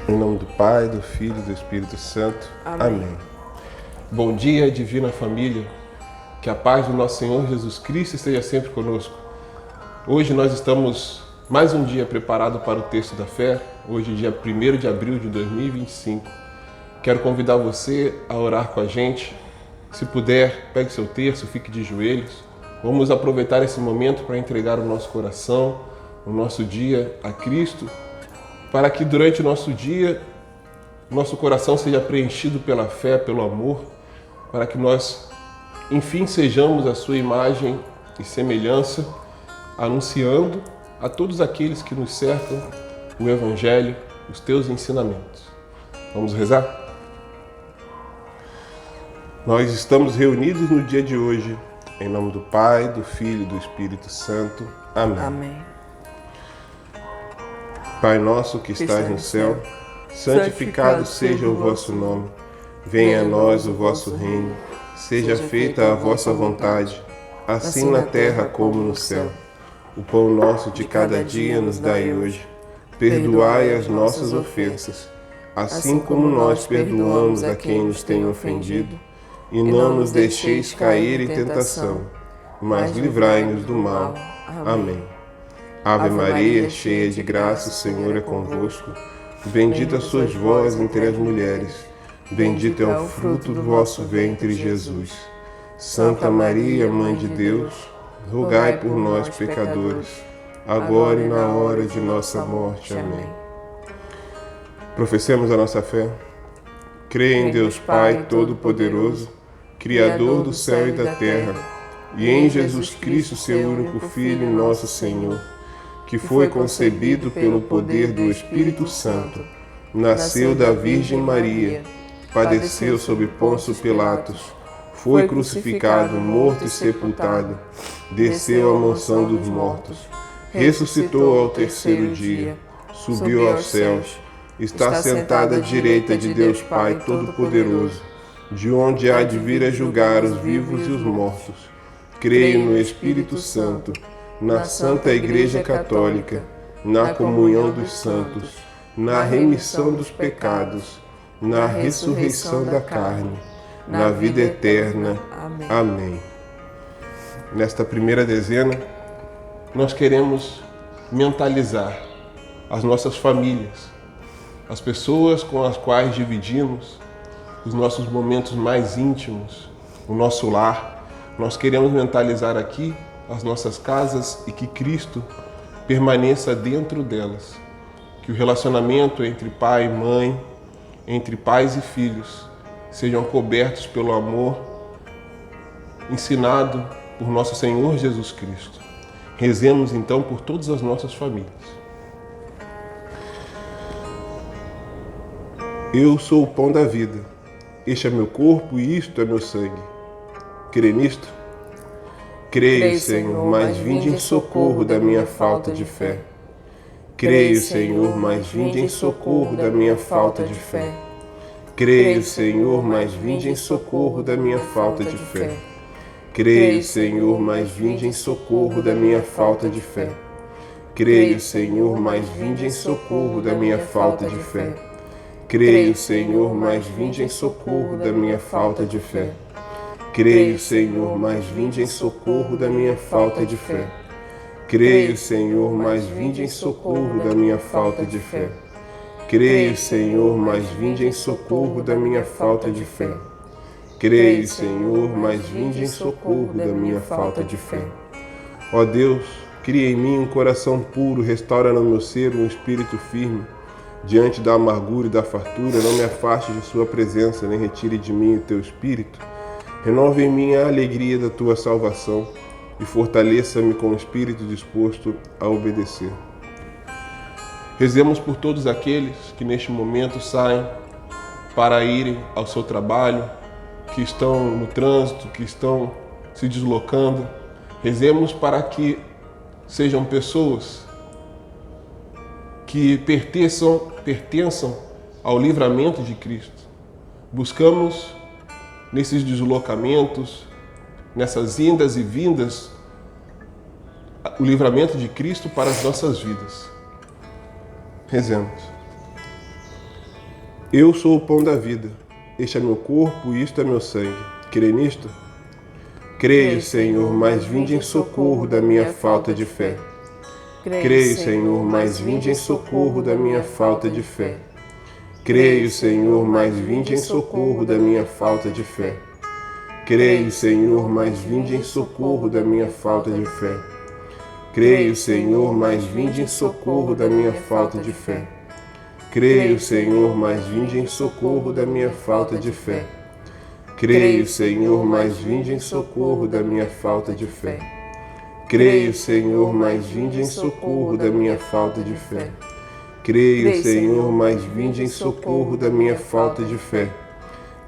Em nome do Pai, do Filho e do Espírito Santo. Amém. Bom dia, divina família. Que a paz do nosso Senhor Jesus Cristo esteja sempre conosco. Hoje nós estamos mais um dia preparado para o texto da fé. Hoje, dia 1º de abril de 2025. Quero convidar você a orar com a gente. Se puder, pegue seu terço, fique de joelhos. Vamos aproveitar esse momento para entregar o nosso coração, o nosso dia a Cristo, para que durante o nosso dia, nosso coração seja preenchido pela fé, pelo amor, para que nós, enfim, sejamos a sua imagem e semelhança, anunciando a todos aqueles que nos cercam o Evangelho, os teus ensinamentos. Vamos rezar? Nós estamos reunidos no dia de hoje, em nome do Pai, do Filho e do Espírito Santo. Amém. Amém. Pai nosso que estás no céu, santificado seja o vosso nome. Venha a nós o vosso reino. Seja feita a vossa vontade, assim na terra como no céu. O pão nosso de cada dia nos dai hoje. Perdoai as nossas ofensas, assim como nós perdoamos a quem nos tem ofendido. E não nos deixeis cair em tentação, mas livrai-nos do mal. Amém. Ave Maria, cheia de graça, o Senhor é convosco. Bendita sois vós entre as mulheres. Bendito é o fruto do vosso ventre, Jesus. Santa Maria, Mãe de Deus, rogai por nós, pecadores, agora e na hora de nossa morte. Amém. Professemos a nossa fé. Creio em Deus Pai Todo-Poderoso, Criador do céu e da terra, e em Jesus Cristo, seu único Filho, nosso Senhor, que foi concebido pelo poder do Espírito Santo, nasceu da Virgem Maria, padeceu sob Pôncio Pilatos, foi crucificado, morto e sepultado, desceu à mansão dos mortos, ressuscitou ao terceiro dia, subiu aos céus, está sentado à direita de Deus Pai Todo-Poderoso, de onde há de vir a julgar os vivos e os mortos. Creio no Espírito Santo, na Santa Igreja Católica, na comunhão dos santos, na remissão dos pecados, na ressurreição da carne, na vida eterna. Amém. Nesta primeira dezena, nós queremos mentalizar as nossas famílias, as pessoas com as quais dividimos os nossos momentos mais íntimos, o nosso lar. Nós queremos mentalizar aqui as nossas casas e que Cristo permaneça dentro delas. Que o relacionamento entre pai e mãe, entre pais e filhos, sejam cobertos pelo amor ensinado por nosso Senhor Jesus Cristo. Rezemos então por todas as nossas famílias. Eu sou o pão da vida. Este é meu corpo e isto é meu sangue. Crê nisto? Creio, Senhor, mas vinde em socorro da minha falta de fé. Creio, Senhor, mas vinde em socorro da minha falta de fé. Creio, Senhor, mas vinde em socorro da minha falta de fé. Creio, Senhor, mas vinde em socorro da minha falta de fé. Creio, Senhor, mas vinde em socorro da minha falta de fé. Creio, Senhor, mas vinde em socorro da minha falta de fé. Creio, Senhor, mas vinde em socorro da minha falta de fé. Creio, Senhor, mas vinde em socorro da minha falta de fé. Creio, Senhor, mas vinde em socorro da minha falta de fé. Creio, Senhor, mas vinde em socorro da minha falta de fé. Ó Deus, cria em mim um coração puro, restaura no meu ser um espírito firme. Diante da amargura e da fartura, não me afaste de sua presença, nem retire de mim o teu espírito. Renove em mim a alegria da tua salvação e fortaleça-me com o espírito disposto a obedecer. Rezemos por todos aqueles que neste momento saem para irem ao seu trabalho, que estão no trânsito, que estão se deslocando. Rezemos para que sejam pessoas que pertençam ao livramento de Cristo. Buscamos nesses deslocamentos, nessas indas e vindas, o livramento de Cristo para as nossas vidas. Rezemos. Eu sou o pão da vida. Este é meu corpo e isto é meu sangue. Crê nisto? Creio, Senhor, mas vinde em socorro da minha falta de fé. Creio, Senhor, mas vinde em socorro da minha falta de fé. Creio, Senhor, mas vinde em socorro da minha falta de fé. Creio, Senhor, mas vinde em socorro da minha falta de fé. Creio, Senhor, mas vinde em socorro da minha falta de fé. Creio, Senhor, mas vinde em socorro da minha falta de fé. Creio, Senhor, mas vinde em socorro da minha falta de fé. Creio, Senhor, mas vinde em socorro da minha falta de fé. Creio, Senhor, mas vinde em socorro da minha falta de fé.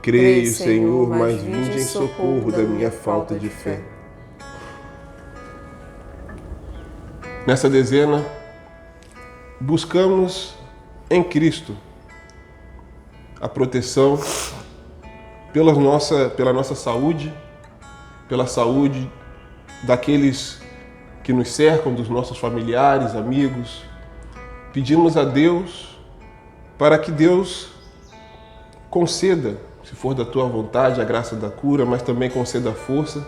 Creio, Senhor, mas vinde em socorro da minha falta de fé. Nessa dezena, buscamos em Cristo a proteção pela nossa saúde, pela saúde daqueles que nos cercam, dos nossos familiares, amigos. Pedimos a Deus para que Deus conceda, se for da tua vontade, a graça da cura, mas também conceda a força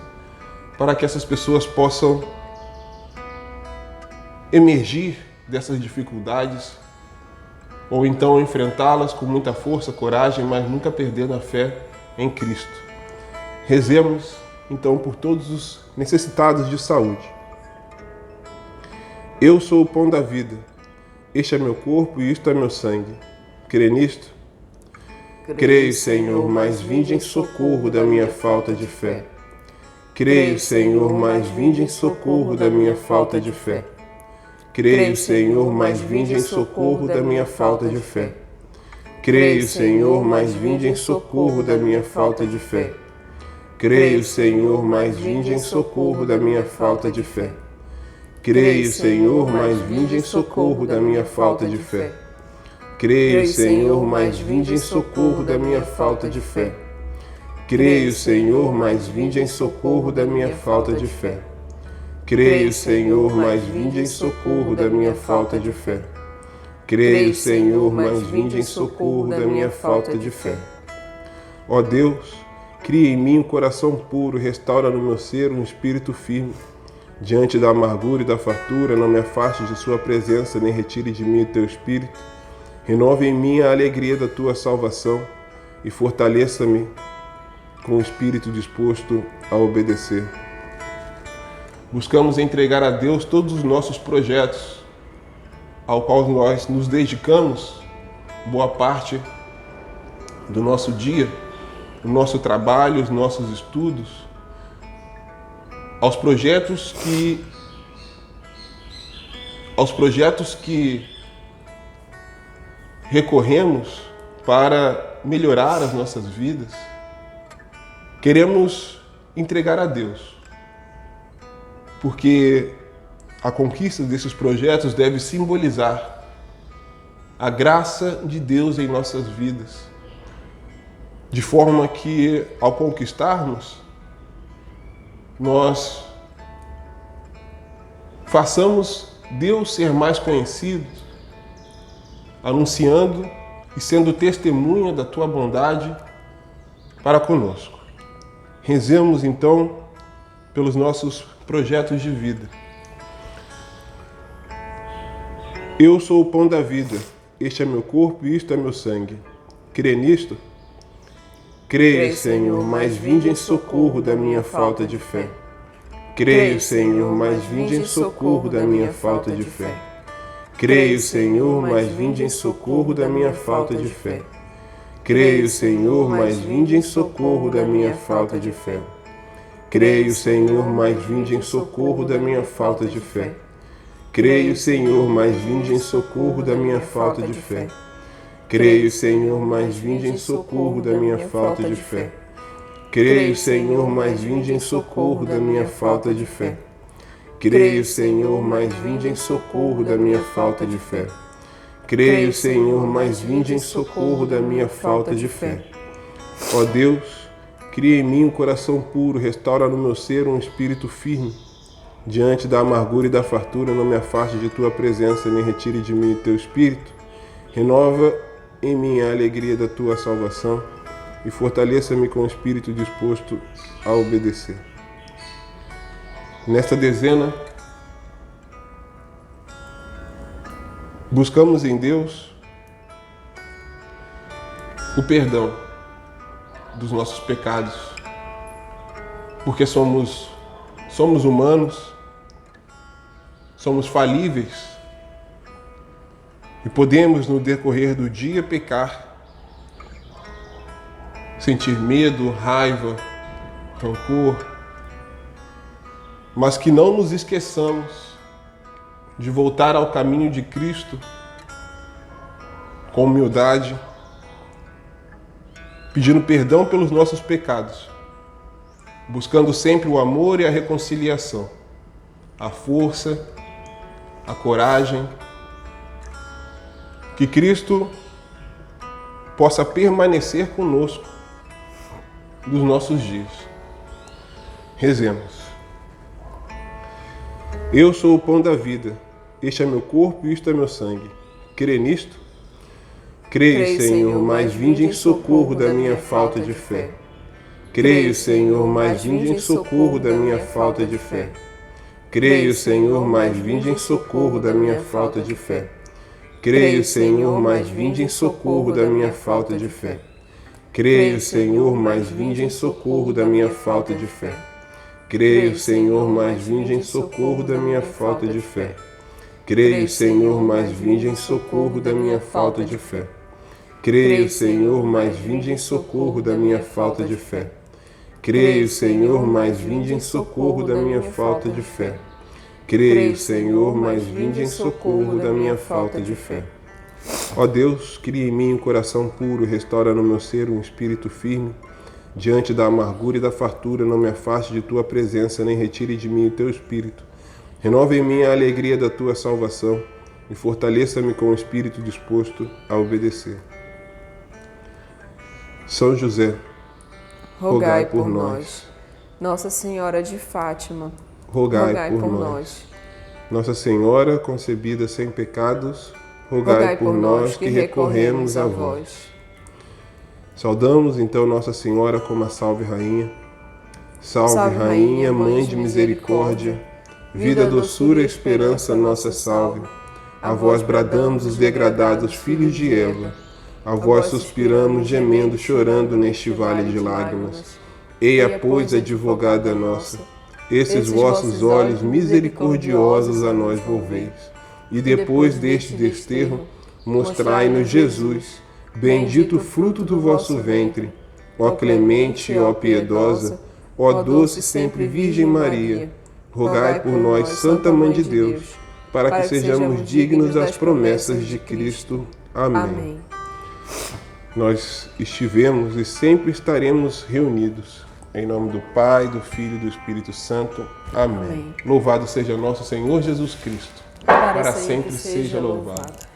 para que essas pessoas possam emergir dessas dificuldades ou então enfrentá-las com muita força, coragem, mas nunca perdendo a fé em Cristo. Rezemos então por todos os necessitados de saúde. Eu sou o pão da vida. Este é meu corpo e isto é meu sangue. Crê nisto? Creio, Senhor, mas vinde em socorro da minha falta de fé. Creio, Senhor, mas vinde em socorro da minha falta de fé. Creio, Senhor, mas vinde em socorro da minha falta de fé. Creio, Senhor, mas vinde em socorro da minha falta de fé. Creio, Senhor, mas vinde em socorro da minha falta de fé. Creio, Senhor, mas vinde em socorro da minha falta de fé. Creio, Senhor, mas vinde em socorro da minha falta de fé. Creio, Senhor, mas vinde em socorro da minha falta de fé. Creio, Senhor, mas vinde em socorro da minha falta de fé. Creio, Senhor, mas vinde em socorro da minha falta de fé. Ó Deus, cria em mim um coração puro, restaura no meu ser um espírito firme. Diante da amargura e da fartura, não me afaste de sua presença, nem retire de mim o teu espírito. Renove em mim a alegria da tua salvação e fortaleça-me com o espírito disposto a obedecer. Buscamos entregar a Deus todos os nossos projetos, ao qual nós nos dedicamos boa parte do nosso dia, o nosso trabalho, os nossos estudos, aos projetos que recorremos para melhorar as nossas vidas. Queremos entregar a Deus, porque a conquista desses projetos deve simbolizar a graça de Deus em nossas vidas, de forma que, ao conquistarmos, nós façamos Deus ser mais conhecido, anunciando e sendo testemunha da tua bondade para conosco. Rezemos então pelos nossos projetos de vida. Eu sou o pão da vida, este é meu corpo e isto é meu sangue. Crê nisto? Creio, Senhor, mas vinde em socorro da minha falta de fé. Creio, Senhor, mas vinde em socorro da minha falta de fé. Creio, Senhor, mas vinde em socorro da minha falta de fé. Creio, Senhor, mas vinde em socorro da minha falta de fé. Creio, Senhor, mas vinde em socorro da minha falta de fé. Creio, Senhor, mas vinde em socorro da minha falta de fé. Creio, Senhor, mas vinde em socorro da minha falta de fé. Creio, Senhor, mas vinde em socorro da minha falta de fé. Creio, Senhor, mas vinde em socorro da minha falta de fé. Creio, Senhor, mas vinde em socorro da minha falta de fé. Ó Deus, cria em mim um coração puro, restaura no meu ser um espírito firme. Diante da amargura e da fartura, não me afaste de tua presença, nem retire de mim o teu espírito. Renova em mim a alegria da tua salvação e fortaleça-me com o espírito disposto a obedecer. Nesta dezena, buscamos em Deus o perdão dos nossos pecados, porque somos humanos, somos falíveis e podemos no decorrer do dia pecar, sentir medo, raiva, rancor, mas que não nos esqueçamos de voltar ao caminho de Cristo com humildade, pedindo perdão pelos nossos pecados, buscando sempre o amor e a reconciliação, a força, a coragem, que Cristo possa permanecer conosco nos nossos dias. Rezemos. Eu sou o pão da vida, este é meu corpo e isto é meu sangue. Crê nisto? Creio, Senhor, mas vinde em socorro da minha falta de fé. Creio, Senhor, mas vinde em socorro da minha falta de fé. Creio, Senhor, mas vinde em socorro da minha falta de fé. Creio, Senhor, mas vinde em socorro da minha falta de fé. Creio, Senhor, mas vinde em socorro da minha falta de fé. Creio, Senhor, mas vinde em socorro da minha falta de fé. Creio, Senhor, mas vinde em socorro da minha falta de fé. Creio, Senhor, mas vinde em socorro da minha falta de fé. Creio, Senhor, mas vinde em socorro da minha falta de fé. Creio, Senhor, mas vinde em socorro da minha falta de fé. Ó Deus, cria em mim um coração puro, restaura no meu ser um espírito firme. Diante da amargura e da fartura, não me afaste de tua presença, nem retire de mim o teu espírito. Renova em mim a alegria da tua salvação e fortaleça-me com o espírito disposto a obedecer. São José, rogai por nós. Nossa Senhora de Fátima, rogai por nós. Nossa Senhora, concebida sem pecados, rogai por nós que recorremos a vós. Saudamos então Nossa Senhora como a Salve Rainha. Salve Rainha, Mãe de Misericórdia, vida, doçura e esperança, nossa salve. A vós bradamos os degradados filhos de Eva, a vós suspiramos gemendo, chorando neste vale de lágrimas. Eia, pois, advogada nossa, esses vossos olhos misericordiosos a nós volveis, e depois deste desterro, mostrai-nos Jesus, bendito o fruto do vosso ventre. Ó clemente, ó piedosa, ó doce sempre Virgem Maria, rogai por nós, Santa Mãe de Deus, para que sejamos dignos das promessas de Cristo. Amém. Nós estivemos e sempre estaremos reunidos. Em nome do Pai, do Filho e do Espírito Santo. Amém. Louvado seja nosso Senhor Jesus Cristo. Para sempre seja louvado.